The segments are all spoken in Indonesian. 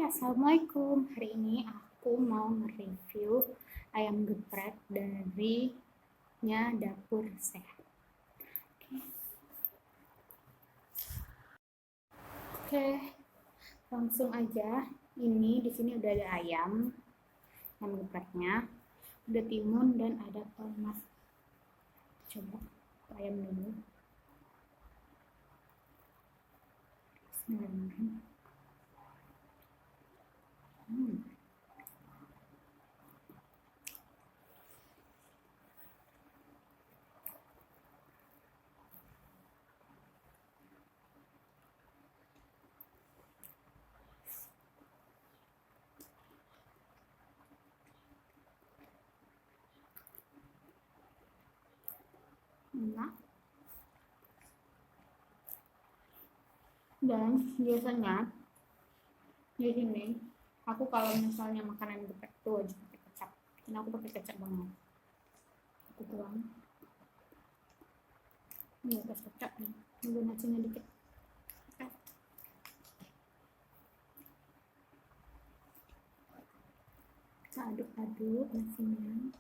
Assalamualaikum. Hari ini aku mau nge-review ayam geprek dari Dapur Sehat. Oke, langsung aja. Ini di sini udah ada ayam gepreknya, ada timun dan ada tomat. Coba ayam dulu. Bismillahirrahmanirrahim. Enak. Dan biasanya di sini aku kalau misalnya makanan geprek tuh wajib pakai kecap. Ini aku pakai kecap banget. Aku tuang. Ini atas kecap nih. Nunggu nasinya dikit. Kita aduk-aduk nasinya.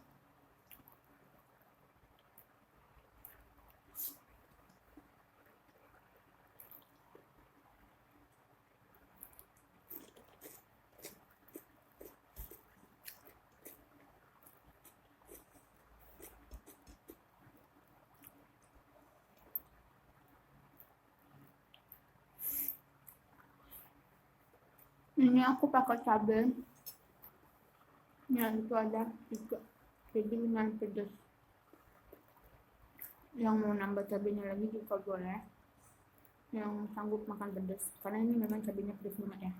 Ini aku pakai cabai. Ya itu ada 3. Jadi lumayan pedas. Yang mau nambah cabainya lagi juga boleh. Yang sanggup makan pedas. Karena ini memang cabainya pedas banget ya.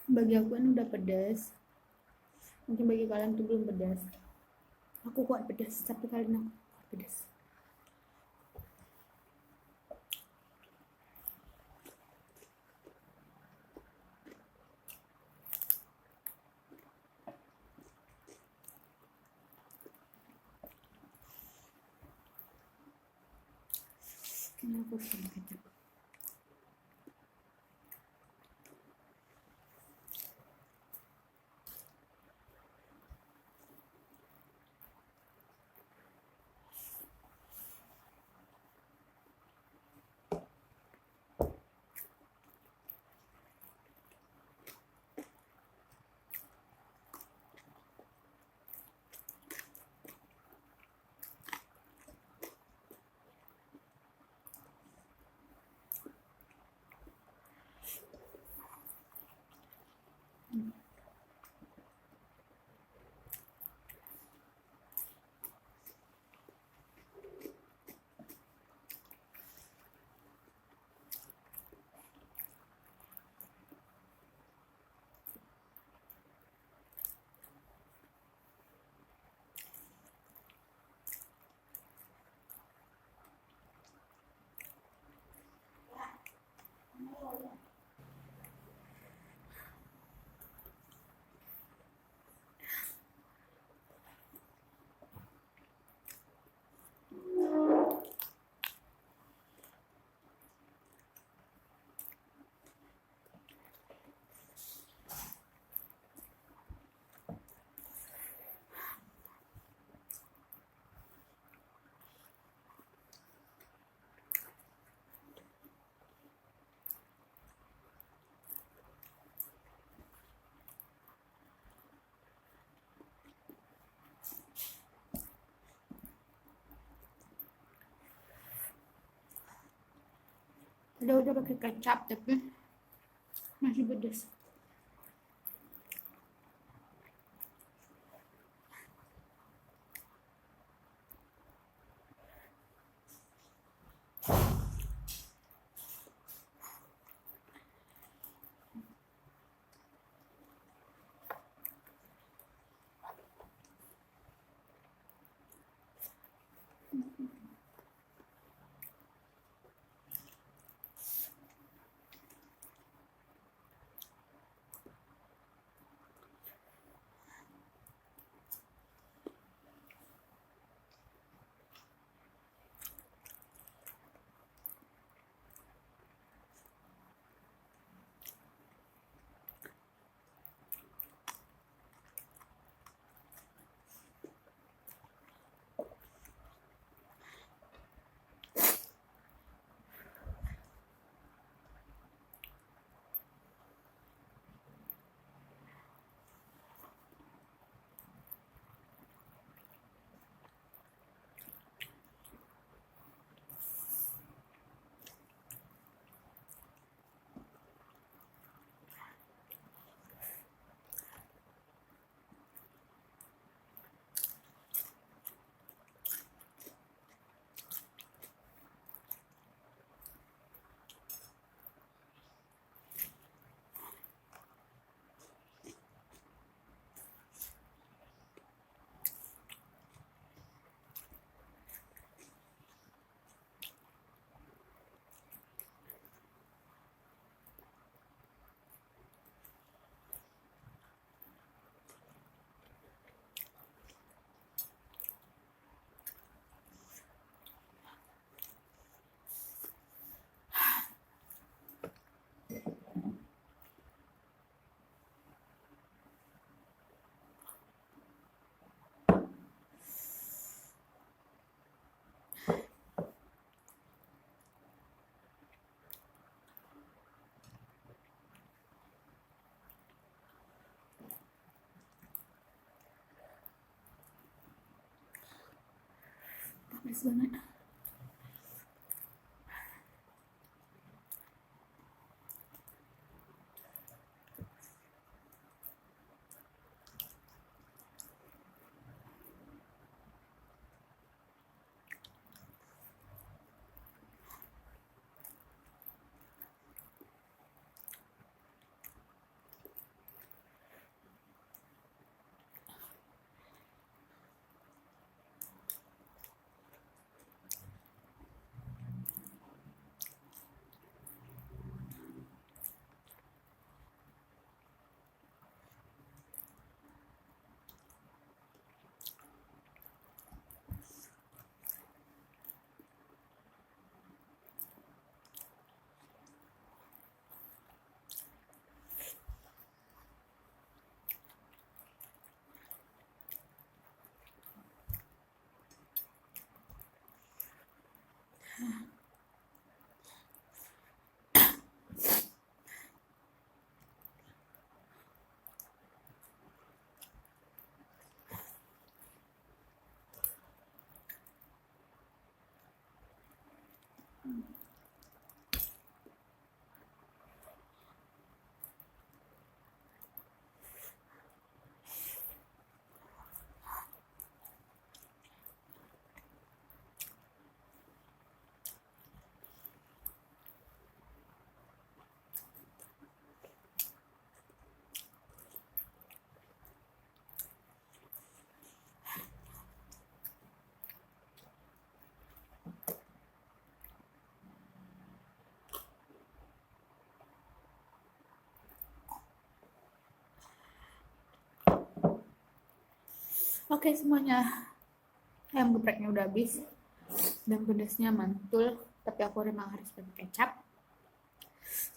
Bagi aku ini udah pedas. Mungkin bagi kalian tuh belum pedas. Aku kuat pedas, tapi kalian aku kuat pedas. Ini aku sama kecap. udah pakai kecap tapi masih pedas. Pedas banget. Oke semuanya, ayam gepreknya udah habis dan pedasnya mantul, tapi aku memang harus pakai kecap.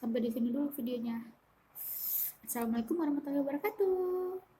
Sampai di sini dulu videonya. Assalamualaikum warahmatullahi wabarakatuh.